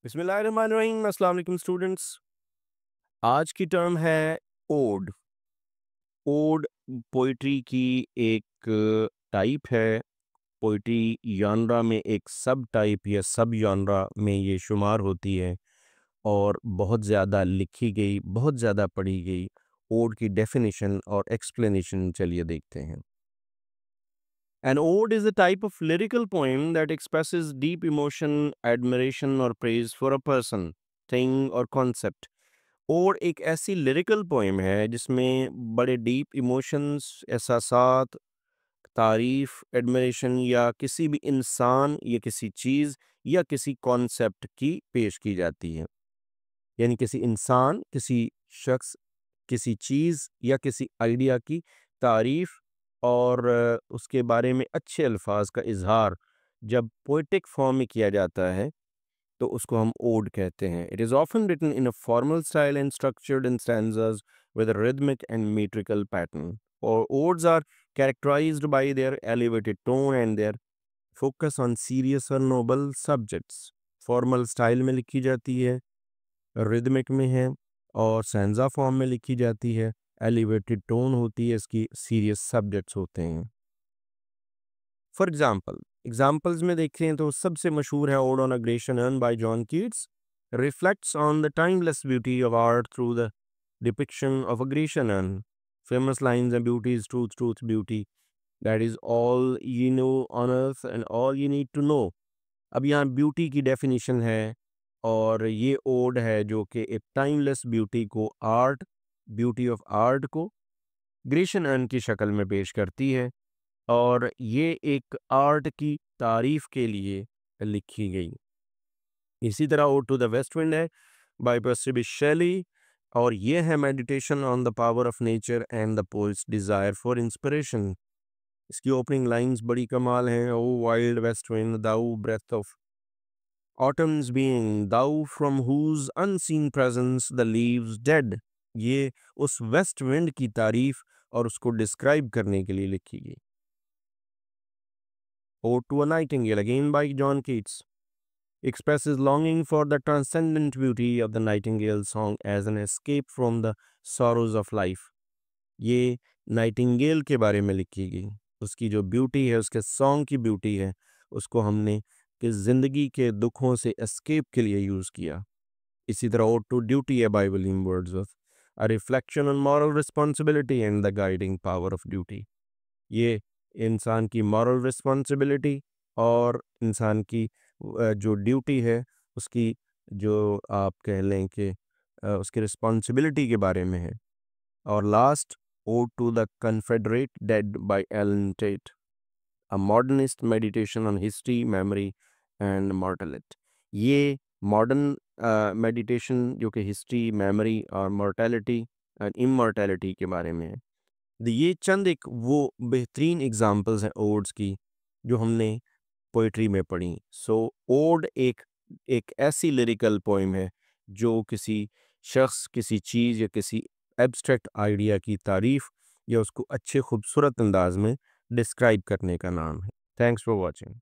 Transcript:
बिस्मिल्लाहिर्रहमानिर्रहीम। अस्सलाम वालेकुम स्टूडेंट्स। आज की टर्म है ओड। ओड पोइट्री की एक टाइप है। पोइट्री यानरा में एक सब टाइप या सब यानरा में ये शुमार होती है और बहुत ज़्यादा लिखी गई, बहुत ज़्यादा पढ़ी गई। ओड की डेफिनेशन और एक्सप्लेनेशन चलिए देखते हैं। An ode is a type of lyrical poem that expresses deep emotion, admiration or praise for a person, thing or concept. और एक ऐसी लिरिकल पोएम है जिसमें बड़े डीप इमोशंस, एहसासात, तारीफ, एडमिरेशन या किसी भी इंसान या किसी चीज़ या किसी कॉन्सेप्ट की पेश की जाती है। यानी किसी इंसान, किसी शख्स, किसी चीज़ या किसी आइडिया की तारीफ और उसके बारे में अच्छे अल्फाज का इजहार जब पोएटिक फॉर्म में किया जाता है तो उसको हम ओड कहते हैं। It is often written in a formal style and structured in stanzas with a rhythmic and metrical pattern. और odes are characterized by their elevated tone and their focus on serious और noble subjects. Formal style में लिखी जाती है, rhythmic में है और stanza form में लिखी जाती है। एलिवेटेड टोन होती है, इसकी सीरियस सब्जेक्ट्स होते हैं। फॉर एग्जाम्पल, एग्जाम्पल्स में देखें तो सबसे मशहूर है ode on a Grecian urn by John Keats. Reflects on the timeless beauty of art through the depiction of a Grecian urn. Famous lines and beauty is truth, truth beauty, that is all you know on earth and all you need to know. अब यहाँ beauty की definition है और ये odd है जो कि एक टाइमलेस ब्यूटी को, आर्ट, ब्यूटी ऑफ आर्ट को ग्रेशन अर्न की शक्ल में पेश करती है और ये एक आर्ट की तारीफ के लिए लिखी गई। इसी तरह ode to the west wind है बाय पर्सी बिशेली शेली और ये है meditation on the power of nature and the poet's desire for inspiration. इसकी ओपनिंग लाइंस बड़ी कमाल हैं। O wild west wind thou breath of autumn's being thou from whose unseen presence the leaves dead. ये उस west wind की तारीफ और उसको डिस्क्राइब करने के लिए लिखी गई। Ode to a Nightingale, again by John Keats, expresses longing for the transcendent beauty of the nightingale song as an escape from the sorrows of life. ये नाइटिंगेल के बारे में लिखी गई। उसकी जो ब्यूटी है, उसके सॉन्ग की ब्यूटी है, उसको हमने कि ज़िंदगी के दुखों से एस्केप के लिए यूज़ किया। इसी तरह ओड टू ड्यूटी है by William Wordsworth, a reflection on moral responsibility and the guiding power of duty. ये इंसान की मॉरल रिस्पॉन्सिबिलिटी और इंसान की जो ड्यूटी है उसकी, जो आप कह लें कि उसकी रिस्पॉन्सिबिलिटी के बारे में है। और last, ode to the Confederate dead by Allen Tate, a modernist meditation on history, memory and mortality. ये मॉडर्न मेडिटेशन जो कि हिस्ट्री, मेमोरी और मॉर्टेलिटी एंड इमॉर्टेलिटी के बारे में है। ये चंद एक वो बेहतरीन एग्जाम्पल्स हैं ओड्स की जो हमने पोइट्री में पढ़ी। सो ओड एक एक ऐसी लिरिकल पोइम है जो किसी शख्स, किसी चीज़ या किसी एब्स्ट्रैक्ट आइडिया की तारीफ या उसको अच्छे खूबसूरत अंदाज में डिस्क्राइब करने का नाम है। Thanks for watching.